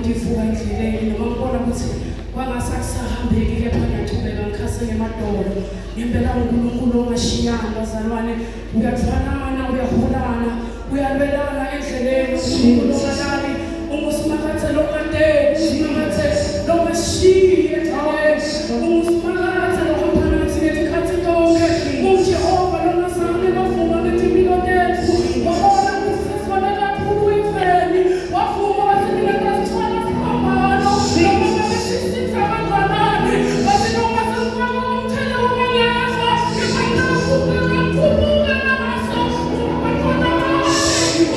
ngivuka endleleni noma ngibona ukuthi kwangasakusahambeki kepha ngiyachubeka ngikhase ngemadolo ngempela uNkulunkulu ongashiyani bazalwane uyathwalana uyaholana uyalwelana endleleni uNkulunkulu ongalali umusimakathe lokade usimakathe lomashiye endleleni umusimakathe lohamphanathi ngesikhathi konke uJehova longasami bavuma ngethi impilo tethu wabona ukuthi sesifana kakhulu imfeni wavuma wathi mina ngazithwala siphambano noma besisitha abangwanani bathi noma sesifaka umthela umanyafa ngifanakuke kakhuluka namaso umabantwana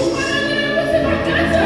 ufanele ukuthi bageze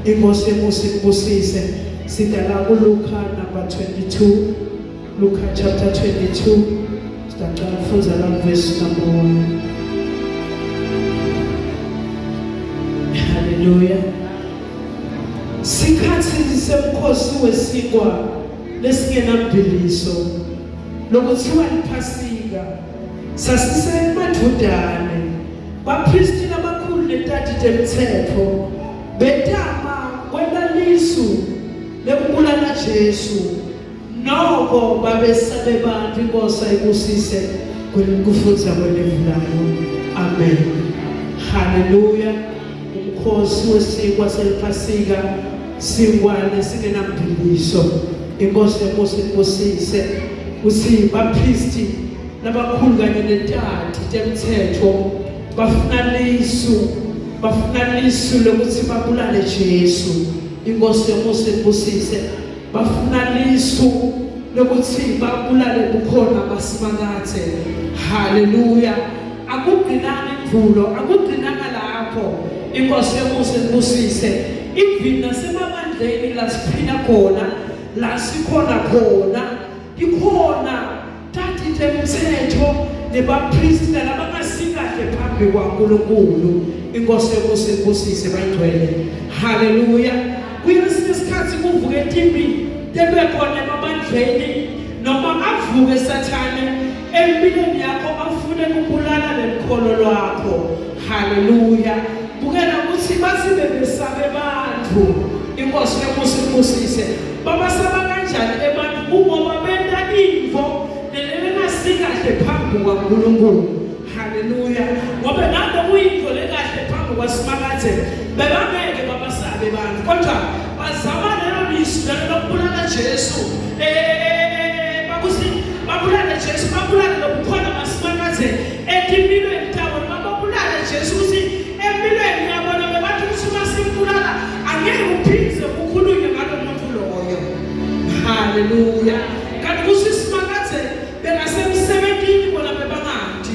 Inkosi emuhle ibusise sidala uLuka number 22 Luka chapter 22 sitaqala ukufunda la verse number 1 Hallelujah Sikhathi semkhosi wesikwa lesingenambiliso lokuthiwa iphasika sasisemadodane bapristi nabakhulu netati temthetho betama kwenda lisu lekubulala Jesu noko babesabe bantu inkosi ayibusise kufunza kwelevulayo amen haleluya umkhosi wesikwa seliphasika singwane singenambiliso inkosi emuhle ibusise uthi bapristi nabakhulu kanye netati temthetho bafuna lisu lokuthi babulale Jesu inkosi emuhle ibusise bafuna lisu lokuthi babulale bukhona basimakathe haleluya akugcinanga imvulo akugcinanga lapho inkosi emuhle ibusise ivina semabandleni la siphila khona la sikhona khona ikhona tati temthetho nebapristi labangasikahle phambi kwaNkulunkulu inkosi emuhle ibusise bayigcwele haleluya kuyesikhathi kuvuke timbi tebekhona emabandleni noma avuke sathane empilweni yakho afune ukubulala lemkholo lwakho haleluya bukela ukuthi basibe besabe abantu inkosi emuhle ibusise babasaba kanjani abantu uma benda imvo lelengasigahle phambi kwaNkulunkulu haleluya ngoba ngabe uyinto lekahle phambi kwasimakathe bebangeke babasabe abantu kodwa bazama lelo lisu lokubulala Jesu bakuthi babulale Jesu babulale lokukhona basimakathe empilweni yabo babulale Jesu ukuthi empilweni yabo bebathi ukuthi masibulala angeke uphinde ukukhulunywe ngalo muntu loyo haleluya kanti kusimakathe bengasemsebenzini bona bebangandi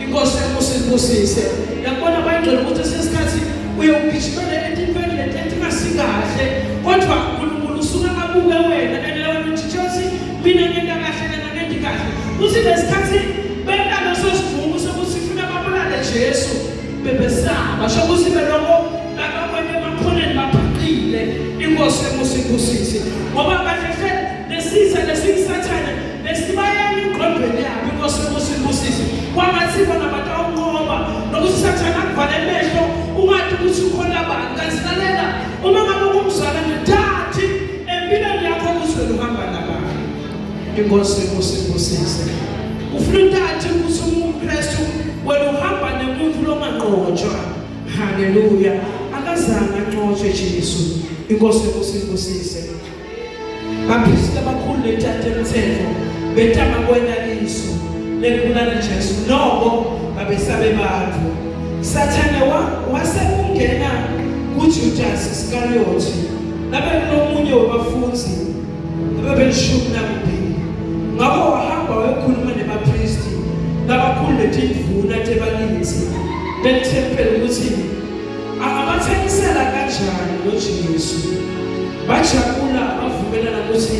inkosi emuhle ibusise yakubona bayigcwele ukuthi sesikhathi uyogijimela entweni letingasikahle kodwa uNkulunkulu usuka abuke wena elewa ukuthi Jesu mina ngenda kahle ngende kahle uthi lesikhathi benda lososivumo sokuthi funa babulale Jesu bebesaba sokuthi beloko labakwende bakhoneni baphaqile inkosi emuhle ibusise ngoba kahle lesizwe lesisathane lesibayeni ingqondweni yabo inkosi emuhle ibusise kwangathi bona batawunqoba nokuthi sathane akuvale emehlo ungathi ukuthi ukhona abantu kanzinalela uma ngabe kumzala netathi empilweni yakho kuzwele uhamba nabantu inkosi emuhle ibusise ufuna utathi ukuthi uMkristu wena uhamba nemuntu longanqotshwa haleluya akazange anqotshwe Jesu inkosi emuhle ibusise bapristi abakhulu netati temthetho betama kwenda lisu lekubulala Jesu noko babesabe bantu sathane wasekungena kuJudas Iscariot labe nomunye wabafundzi ababelishumi nambili ngakho wahamba wayekhuluma nebapristi labakhulu netindvuna tebalinzi betempeli ukuthi angabathengisela kanjani loJesu bajabula bavumelana ukuthi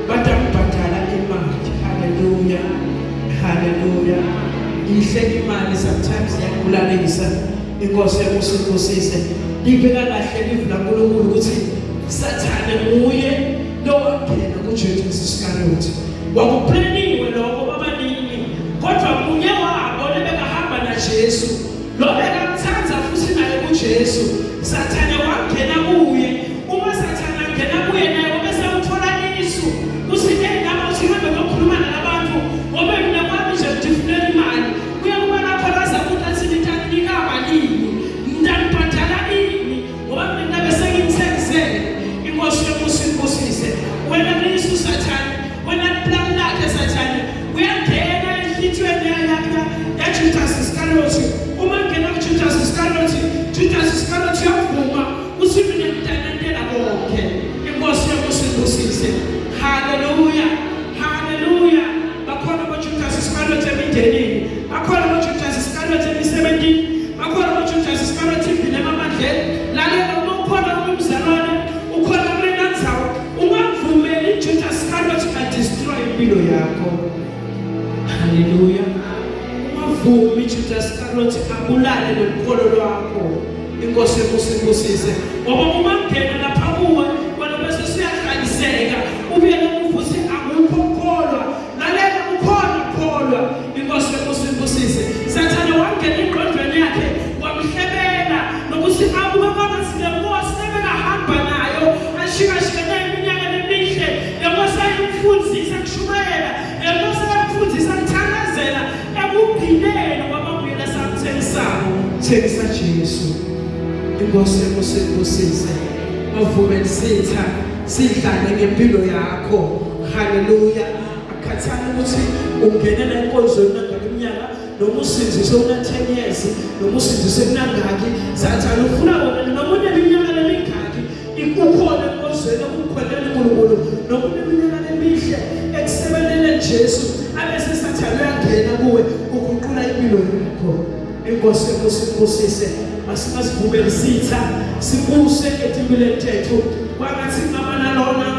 batambhadala imali haleluya ihle imali sometimes yakulalisa inkosi yamusindisise libeka kahle livu laNkulunkulu ukuthi Sathane nguye lowangena kuJudas Iscariot wakuplaniwe lokho babaningi kodwa munye wabo lebekahamba naJesu lo bekamthatha futhi naye kuJesu Sathane wangena kuye uma Sathane angena kuye naye bese uthola isu uthi ngaba uthi hambe ngokhuluma nabantu ngoba mina kwami nje ngifuna imali kuya kuba lapho lazakuthi athi nitanika malini ndanibhadala ini ngoba mina bese ngimthengizele inkosi yamusindisise wena lisu Sathane wena plan lakhe Sathane uyangena enhlitshweni yaJudas Iscariot uma ngena kuJudas Iscariot Judas Iscariot yavuma uthi mina ngithandela konke inkosi yamusindisise haleluya haleluya bakhona boJudas Iscariot emindenini bakhona boJudas Iscariot emisebenzini bakhona boJudas Iscariot ebhilema amandleni lalela ukhona umzalwane ukhona kulena ndzawo ungavumeli Judas Iscariot adestroy impilo yakho haleluya ungavumi Judas Iscariot abulale lenkolo lwakho inkosi yamusindisise ngoba uma ngena lapha kuwe wena bese siyahlaliseka ubuyele uvuthi akukho kholwa lalela ukhona kholwa inkosi yamusindisise Sathane wangena ingqondweni yakhe wamhlebela nokuthi abuka kwathi lenkosi ebekahamba nayo ashikashikene iminyaka emihle lenkosi ayimfundisa kushumayela lenkosi ayimfundisa kuthandazela ekugcineni kwamabuyela samthengisako thengisa Jesu inkosi yamusindisise avumele sitha sidlale ngempilo yakho haleluya akhathana ukuthi ungenela enkonzweni ngeminyaka noma usindise una 10 years noma usindise kunangaki Sathane ufuna wona noma uneminyaka lemingaki ikukhona enkonzweni ukukhwelele uNkulunkulu noma uneminyaka emihle ekusebenzele Jesu abese Sathane uyangena kuwe ukuqula impilo yakho inkosi yamusindisise asikasivumele sitha sibuse etimpilweni tethu wangathi ngabana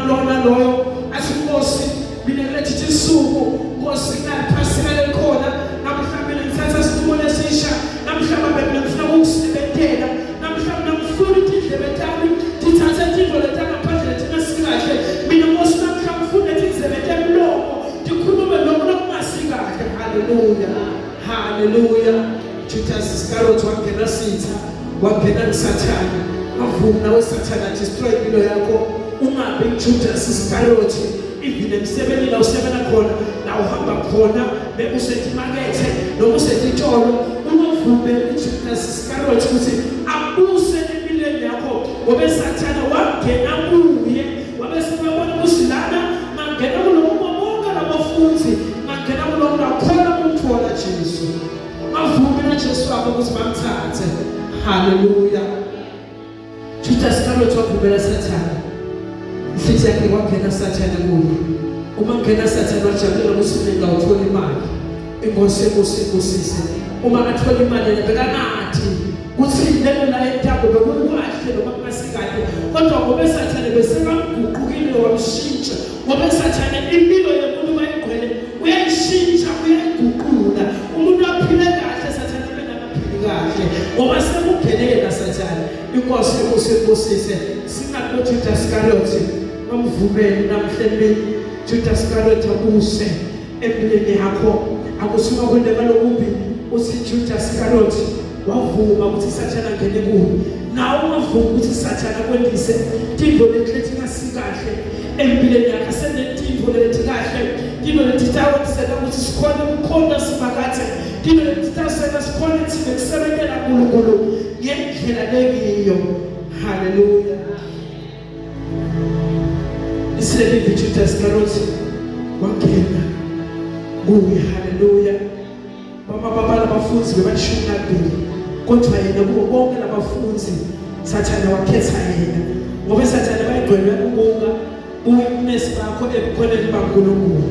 lona loyo asinkosi mina kulethi isuku Nkosi naphasela khona namhlanje ngithatha isitulo lesisha namhlanje ngifuna ukusebenzela namhlanje ngifuna indlebe tami ngithatha indlo letaka phakathi thina sikahle mina Nkosi namhlanje ngifuna indlebe emlomo ndikhulume lokumasikahle haleluya haleluya Judas Iscariot wangena sitha wangena kuSathane avuma weSathane destroy impilo yakho ungabe Judas Iscariot even emsebenzini la usebenza khona la uhamba khona bekusetimakethe noma usetitolo ungavumeli Judas Iscariot ukuthi abuse empilweni yakho ngoba Sathane wangena kuye wabesebona kusilana mangena kuloko bonke labafundi mangena kuloko lakhona umthola Jesu avumela Jesu wakho ukuthi bamthathe haleluya Judas Iscariot wavumela Sathane Sithi yakhe wangena Sathane kuye uma ngena Sathane wajabulela ukuthi mina ngawuthola imali inkosi yamusindisise uma ngathola imali bekanathi kuthi lelo la entabo bekukwahle noma kungasikade kodwa ngoba Sathane besekamguqukile wamshintsha ngoba Sathane impilo yomuntu bayigcwele uyayishintsha uyayiguqula umuntu aphile kahle Sathane bengaphili kahle ngoba sekugene na Sathane inkosi yamusindisise singathi Judas Iscariot amvumele namhlanje Judas Iscariot abuse empilweni yakho akusuka kwendaba lokubi uthi Judas Iscariot wavuma ukuthi Sathane angene kuwe nawe ungavuma ukuthi Sathane akwendise intimo lethi ngasikahle empilweni yakho senetimo lethi kahle intimo lethi tawusela ukuthi sikhona ukukhonza simakathe intimo lethi tawusela sikhona ukuthi kusebenzela uNkulunkulu ngendlela leyiyo haleluya Islevi Judas Iscariot wangena kuye haleluya baba labafundi bebashumi nabili kodwa yena kubo bonke labafundi Sathane wakhetha yena ngoba Sathane bayigcwele ukubonga uwitness bakho ebukhoneni baNkulunkulu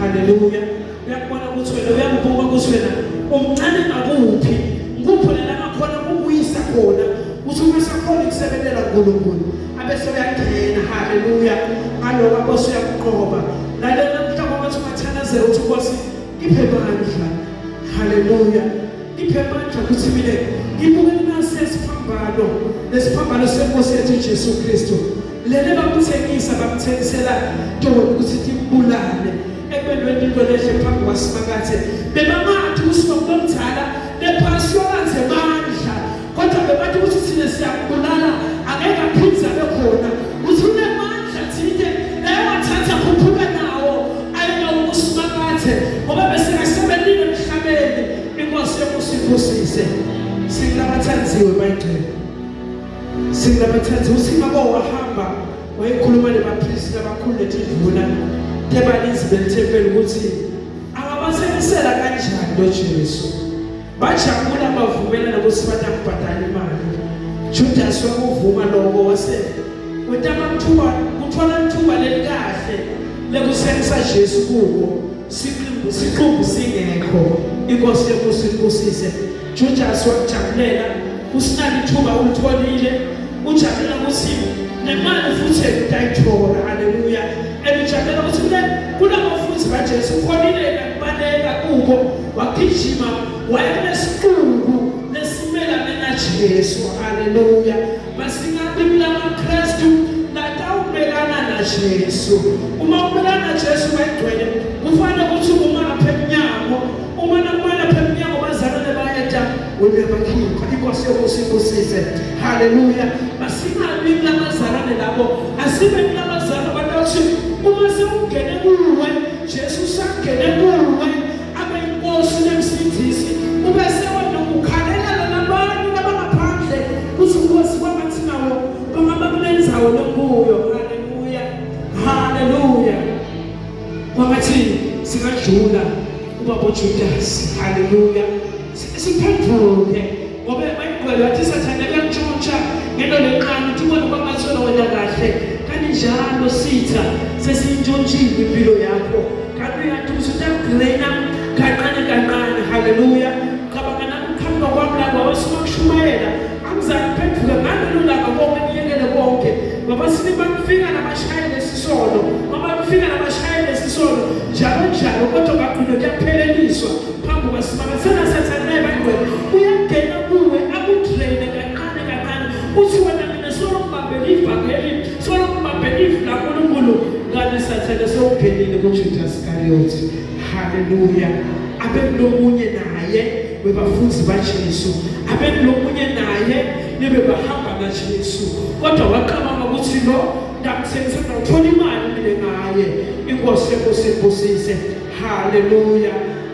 haleluya uyakubona ukuthi wena uyakubuka ukuthi wena umncane ngakuphi ngikupholela ngakhona ukuyisa khona uthi uma sakhona ukusebenzela uNkulunkulu abese uyangena haleluya ngaloko abose uyakuqoba lalela mhlawumbe wathi mathanazela uthi Nkosi iphe bandla haleluya iphe bandla ukuthi mina ngibuke lesiphambano senkosi yethu Jesu Kristu lele bamthengisela tona ukuthi timbulale ekubeni into lehle phambi kwaSimakathe bebangathi uSimakathe omdala lepasiyolanze mandla kodwa bebathi ukuthi thina siyakubulala angeke aphindze bekhona uthi unemandla thine wathatha khuphuka nawo ayena uSimakathe ngoba besekasebenzile emhlabeni inkosi yokusiphusise singlabathanziwe bayigcina singlabathanziwe uSimako wahamba wayekhuluma nebaphristi abakhulu leThivuna tebalizi belithempeli ukuthi angabasekisela kanjani loJesu bajabula bavumela nokuthi batakubhadala imali Judas wakuvuma lokho wase wetama kuthola ithuba lelikahle lekusengisa Jesu kuwo siqumbu singekho inkosi yokusiphusise Judas wakujabulela usinali ithuba ulitholile ujabulela ukuthi nemali futhi ekutayithola haleluya ebijabulela ukuthi kunabafuthi baJesu ukhonile kubaleka kubo wagijima waya kulesiqungu lesimelane naJesu haleluya basingabibula amaKristu natawubelana naJesu uma ubelana naJesu bayigcwele kufanele ukuthi uma lapha emnyango uma lapha emnyango bazalwane bayeta uyabakhipha inkosi yokusiphusise haleluya basingabibula amazalwane labo asibe kulabazalwane bathi uma sewungene kuwe Jesu sangene kuwe abe inkosi nemsindisi ube sewona ukhalela nabantu abangaphandle kuthi inkosi kwabathi nawo bangabakulenzawo lonkuyo haleluya haleluya kwabathi singadlula ubaba Judas haleluya siphendule ngoba bayigcwele wathi sathana kuyantshontsha ngento leqani uthi ubona kwabathona wena kahle kanjalo sitha sesintshontshiwe impilo yakho kanti uyathi usutagrena kancane haleluya cabanga nakukhamba kwami la wabasuma kushumayela angizakuphendula ngalolu langa konke niyekele konke babasini bakufika nabashayeli esisono mama bafika nabashayeli esisono njalo kodwa bagcina kuyapheleliswa phambi kwaSimakathe sathane bayigcwele uyangena kuwe akudraine kancane uthi wena mina solo ngibambeli ivangeli solo ngibambeli laNkulunkulu ngani sathane sewuphelile kuJudas Iscariot haleluya abelomunye naye webafundi baJesu abelomunye naye nebebahamba naJesu kodwa waqabanga ukuthi lo ndamthengisa ngithola imali mina ngaye inkosi yokusiphusise haleluya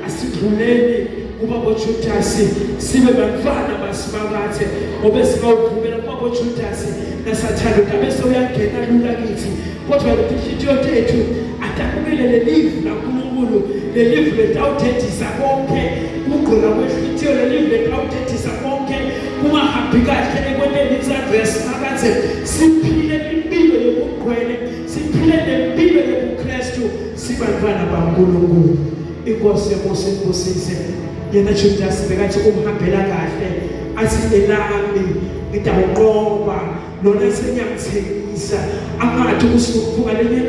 asidluleni ubaba Judas sibe bantwana baSimakathe ngoba singawuvumela ubaba Judas nasathanda bese uyangena lula kithi kodwa inhliziyo yethu atakubile lelivu laNkulunkulu lelivu letawuthethisa konke ukugqola kwenhliziyo lelivu letawuthethisa konke kungahambi kahle ekweneni isandla yaSimakathe siphile impilo yobugcwele siphile nempilo yobuKristu sibantwana baNkulunkulu inkosi yokusiphusise yena Judas bekathi umhambela kahle athi elami ngidawuqoba lona senyamthengisa angathi usukuphuka lenye